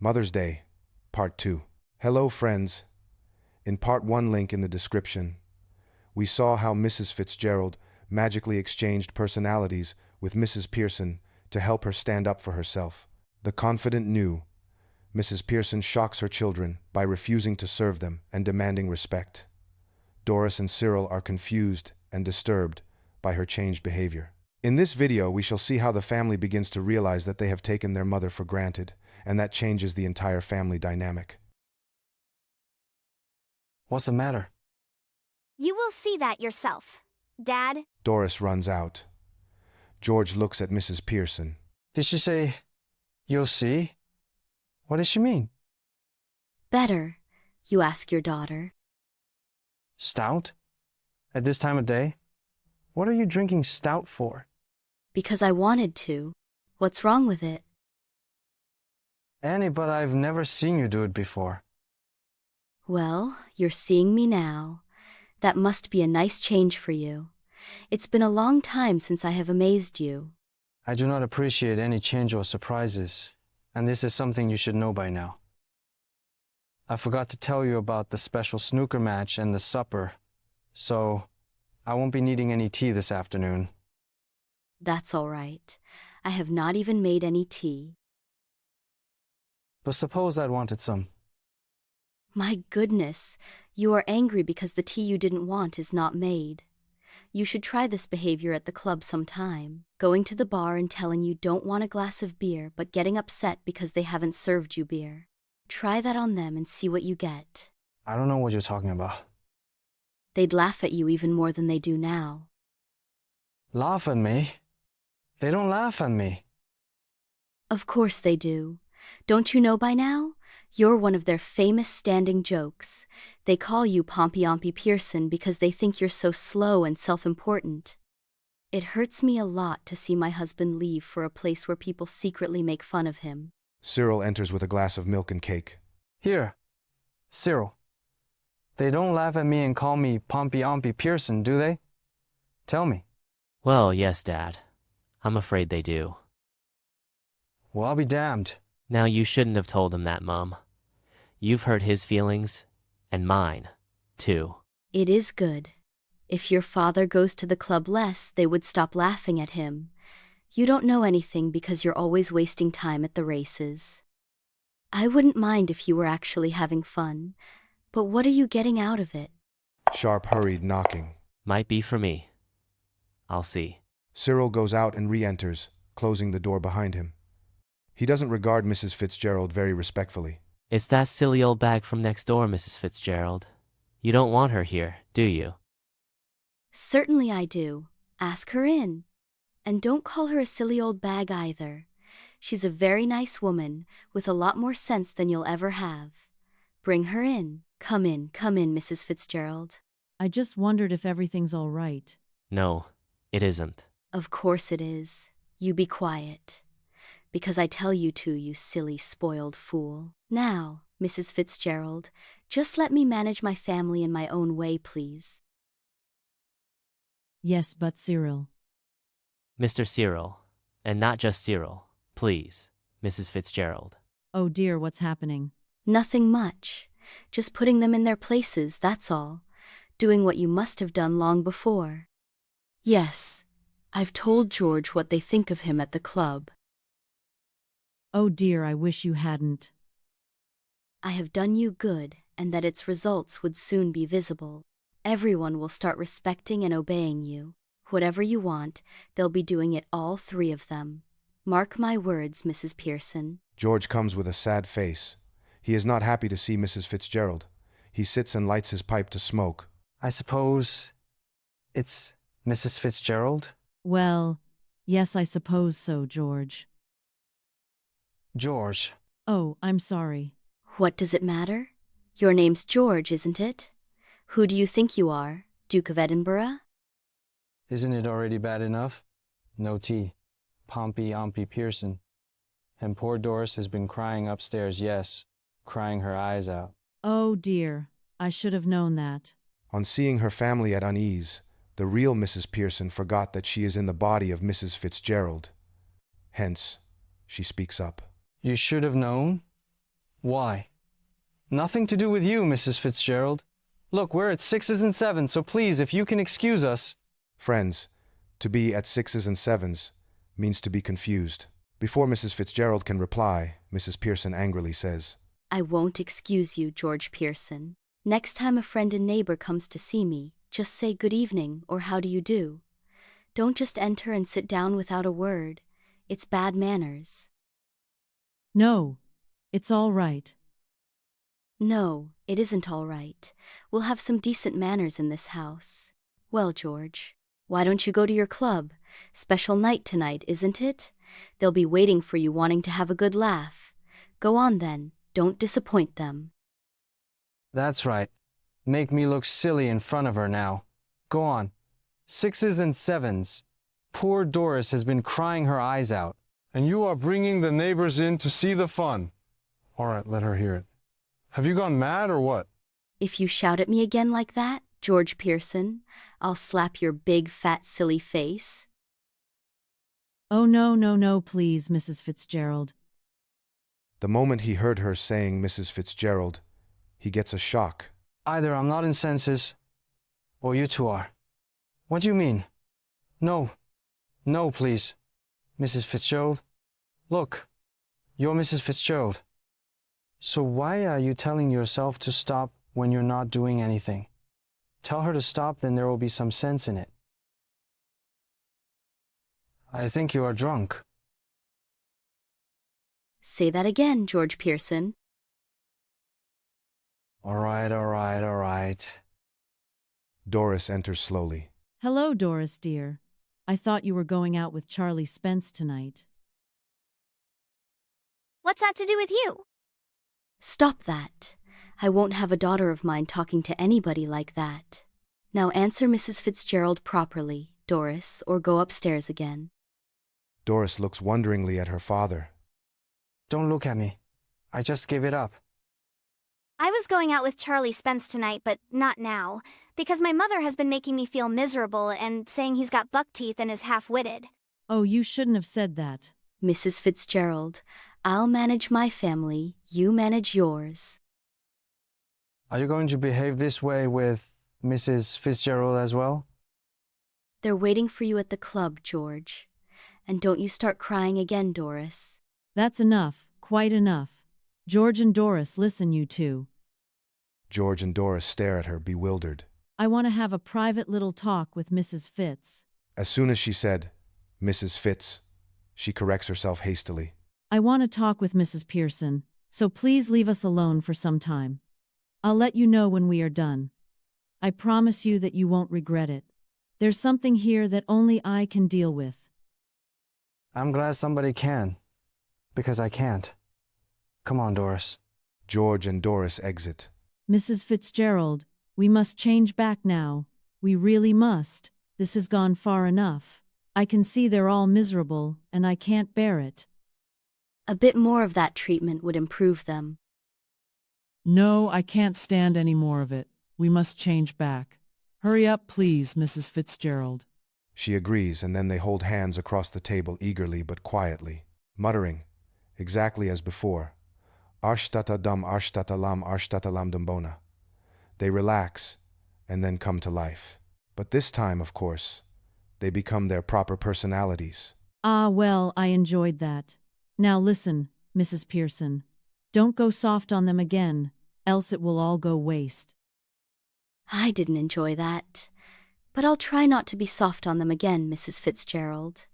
Mother's Day, Part 2. Hello, friends. In Part 1 link in the description, we saw how Mrs. Fitzgerald magically exchanged personalities with Mrs. Pearson to help her stand up for herself. The confident new Mrs. Pearson shocks her children by refusing to serve them and demanding respect. Doris and Cyril are confused and disturbed by her changed behavior. In this video, we shall see how the family begins to realize that they have taken their mother for granted, and that changes the entire family dynamic. What's the matter? You will see that yourself, Dad. Doris runs out. George looks at Mrs. Pearson. Did she say, "You'll see"? What does she mean? Better, you ask your daughter. Stout? At this time of day? What are you drinking stout for? Because I wanted to. What's wrong with it? Annie, but I've never seen you do it before. Well, you're seeing me now. That must be a nice change for you. It's been a long time since I have amazed you. I do not appreciate any change or surprises, and this is something you should know by now. I forgot to tell you about the special snooker match and the supper, so I won't be needing any tea this afternoon. That's all right. I have not even made any tea. But suppose I'd wanted some. My goodness, you are angry because the tea you didn't want is not made. You should try this behavior at the club sometime, going to the bar and telling you don't want a glass of beer but getting upset because they haven't served you beer. Try that on them and see what you get. I don't know what you're talking about. They'd laugh at you even more than they do now. Laugh at me? They don't laugh at me. Of course they do. Don't you know by now? You're one of their famous standing jokes. They call you Pompey Pearson because they think you're so slow and self-important. It hurts me a lot to see my husband leave for a place where people secretly make fun of him. Cyril enters with a glass of milk and cake. Here, Cyril. They don't laugh at me and call me Pompey Pearson, do they? Tell me. Well, yes, Dad. I'm afraid they do. Well, I'll be damned. Now, you shouldn't have told him that, Mom. You've hurt his feelings, and mine, too. It is good. If your father goes to the club less, they would stop laughing at him. You don't know anything because you're always wasting time at the races. I wouldn't mind if you were actually having fun, but what are you getting out of it? Sharp hurried knocking. Might be for me. I'll see. Cyril goes out and re-enters, closing the door behind him. He doesn't regard Mrs. Fitzgerald very respectfully. It's that silly old bag from next door, Mrs. Fitzgerald. You don't want her here, do you? Certainly I do. Ask her in. And don't call her a silly old bag either. She's a very nice woman, with a lot more sense than you'll ever have. Bring her in. Come in, Mrs. Fitzgerald. I just wondered if everything's all right. No, it isn't. Of course it is. You be quiet. Because I tell you to, you silly, spoiled fool. Now, Mrs. Fitzgerald, just let me manage my family in my own way, please. Yes, but Cyril. Mr. Cyril, and not just Cyril, please, Mrs. Fitzgerald. Oh dear, what's happening? Nothing much. Just putting them in their places, that's all. Doing what you must have done long before. Yes, I've told George what they think of him at the club. Oh dear, I wish you hadn't. I have done you good, and that its results would soon be visible. Everyone will start respecting and obeying you. Whatever you want, they'll be doing it, all three of them. Mark my words, Mrs. Pearson. George comes with a sad face. He is not happy to see Mrs. Fitzgerald. He sits and lights his pipe to smoke. I suppose it's Mrs. Fitzgerald? Well, yes, I suppose so, George. George. Oh, I'm sorry. What does it matter? Your name's George, isn't it? Who do you think you are, Duke of Edinburgh? Isn't it already bad enough? No tea. Pompey Pearson. And poor Doris has been crying upstairs, yes, crying her eyes out. Oh dear, I should have known that. On seeing her family at unease, the real Mrs. Pearson forgot that she is in the body of Mrs. Fitzgerald. Hence, she speaks up. You should have known? Why? Nothing to do with you, Mrs. Fitzgerald. Look, we're at 6s and 7s, so please, if you can excuse us. Friends, to be at 6s and 7s means to be confused. Before Mrs. Fitzgerald can reply, Mrs. Pearson angrily says, I won't excuse you, George Pearson. Next time a friend and neighbor comes to see me, just say good evening or how do you do. Don't just enter and sit down without a word. It's bad manners. No, it's all right. No, it isn't all right. We'll have some decent manners in this house. Well, George, why don't you go to your club? Special night tonight, isn't it? They'll be waiting for you wanting to have a good laugh. Go on then, don't disappoint them. That's right. Make me look silly in front of her now. Go on. 6s and 7s. Poor Doris has been crying her eyes out. And you are bringing the neighbors in to see the fun. All right, let her hear it. Have you gone mad or what? If you shout at me again like that, George Pearson, I'll slap your big, fat, silly face. Oh, no, please, Mrs. Fitzgerald. The moment he heard her saying Mrs. Fitzgerald, he gets a shock. Either I'm not in senses, or you two are. What do you mean? No, please. Mrs. Fitzgerald? Look, you're Mrs. Fitzgerald. So why are you telling yourself to stop when you're not doing anything? Tell her to stop, then there will be some sense in it. I think you are drunk. Say that again, George Pearson. All right. Doris enters slowly. Hello, Doris, dear. I thought you were going out with Charlie Spence tonight. What's that to do with you? Stop that. I won't have a daughter of mine talking to anybody like that. Now answer Mrs. Fitzgerald properly, Doris, or go upstairs again. Doris looks wonderingly at her father. Don't look at me. I just gave it up. I was going out with Charlie Spence tonight, but not now, because my mother has been making me feel miserable and saying he's got buck teeth and is half-witted. Oh, you shouldn't have said that. Mrs. Fitzgerald, I'll manage my family, you manage yours. Are you going to behave this way with Mrs. Fitzgerald as well? They're waiting for you at the club, George. And don't you start crying again, Doris. That's enough, quite enough. George and Doris, listen, you two. George and Doris stare at her, bewildered. I want to have a private little talk with Mrs. Fitz. As soon as she said, Mrs. Fitz, she corrects herself hastily. I want to talk with Mrs. Pearson, so please leave us alone for some time. I'll let you know when we are done. I promise you that you won't regret it. There's something here that only I can deal with. I'm glad somebody can, because I can't. Come on, Doris. George and Doris exit. Mrs. Fitzgerald, we must change back now. We really must. This has gone far enough. I can see they're all miserable, and I can't bear it. A bit more of that treatment would improve them. No, I can't stand any more of it. We must change back. Hurry up, please, Mrs. Fitzgerald. She agrees, and then they hold hands across the table eagerly but quietly, muttering, exactly as before, Arshtata dum arshtata lam dumbona. They relax, and then come to life. But this time, of course, they become their proper personalities. Ah, well, I enjoyed that. Now listen, Mrs. Pearson. Don't go soft on them again, else it will all go waste. I didn't enjoy that. But I'll try not to be soft on them again, Mrs. Fitzgerald.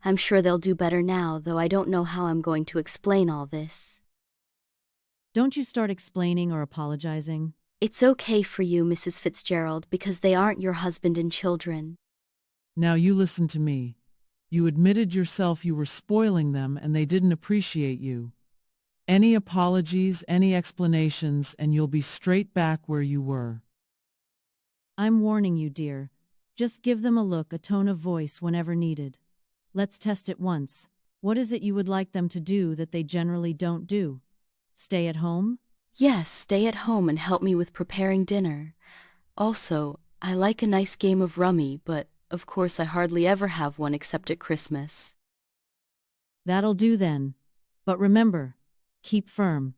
I'm sure they'll do better now, though I don't know how I'm going to explain all this. Don't you start explaining or apologizing. It's okay for you, Mrs. Fitzgerald, because they aren't your husband and children. Now you listen to me. You admitted yourself you were spoiling them and they didn't appreciate you. Any apologies, any explanations, and you'll be straight back where you were. I'm warning you, dear. Just give them a look, a tone of voice whenever needed. Let's test it once. What is it you would like them to do that they generally don't do? Stay at home? Yes, stay at home and help me with preparing dinner. Also, I like a nice game of rummy, but of course I hardly ever have one except at Christmas. That'll do then. But remember, keep firm.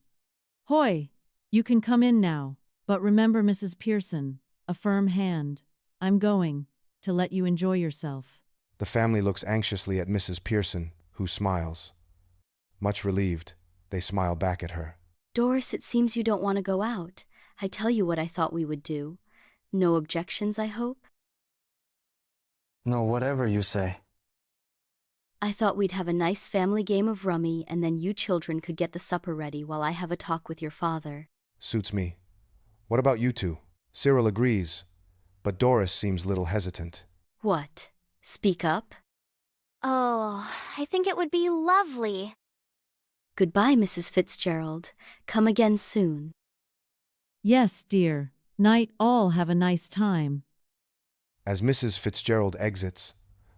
Hoy! You can come in now. But remember, Mrs. Pearson, a firm hand. I'm going to let you enjoy yourself. The family looks anxiously at Mrs. Pearson, who smiles. Much relieved, they smile back at her. Doris, it seems you don't want to go out. I tell you what I thought we would do. No objections, I hope? No, whatever you say. I thought we'd have a nice family game of rummy, and then you children could get the supper ready while I have a talk with your father. Suits me. What about you two? Cyril agrees, but Doris seems little hesitant. What? Speak up? Oh, I think it would be lovely. Goodbye, Mrs. Fitzgerald. Come again soon. Yes, dear. Night all, have a nice time. As Mrs. Fitzgerald exits,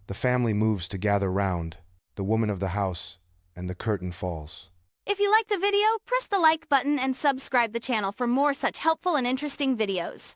the family moves to gather round, the woman of the house, and the curtain falls. If you like the video, press the like button and subscribe the channel for more such helpful and interesting videos.